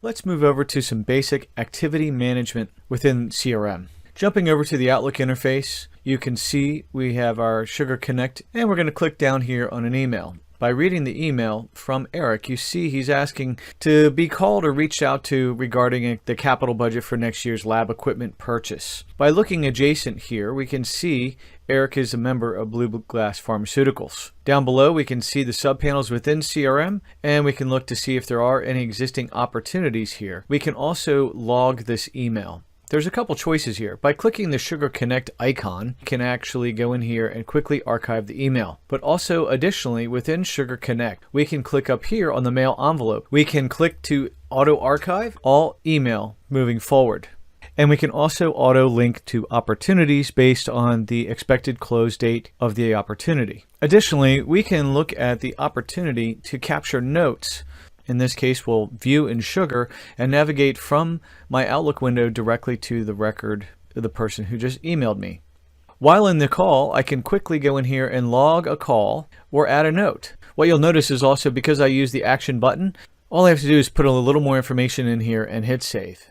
Let's move over to some basic activity management within CRM. Jumping over to the Outlook interface, you can see we have our Sugar Connect, and we're going to click down here on an email. By reading the email from Eric, you see he's asking to be called or reached out to regarding the capital budget for next year's lab equipment purchase. By looking adjacent here, we can see Eric is a member of Blue Glass Pharmaceuticals. Down below, we can see the subpanels within CRM, and we can look to see if there are any existing opportunities here. We can also log this email. There's a couple choices here. By clicking the Sugar Connect icon, you can actually go in here and quickly archive the email. But also additionally, within Sugar Connect, we can click up here on the mail envelope. We can click to auto archive all email moving forward. And we can also auto link to opportunities based on the expected close date of the opportunity. Additionally, we can look at the opportunity to capture notes. In this case, we'll view in Sugar and navigate from my Outlook window directly to the record of the person who just emailed me. While in the call, I can quickly go in here and log a call or add a note. What you'll notice is also because I use the action button, all I have to do is put a little more information in here and hit save.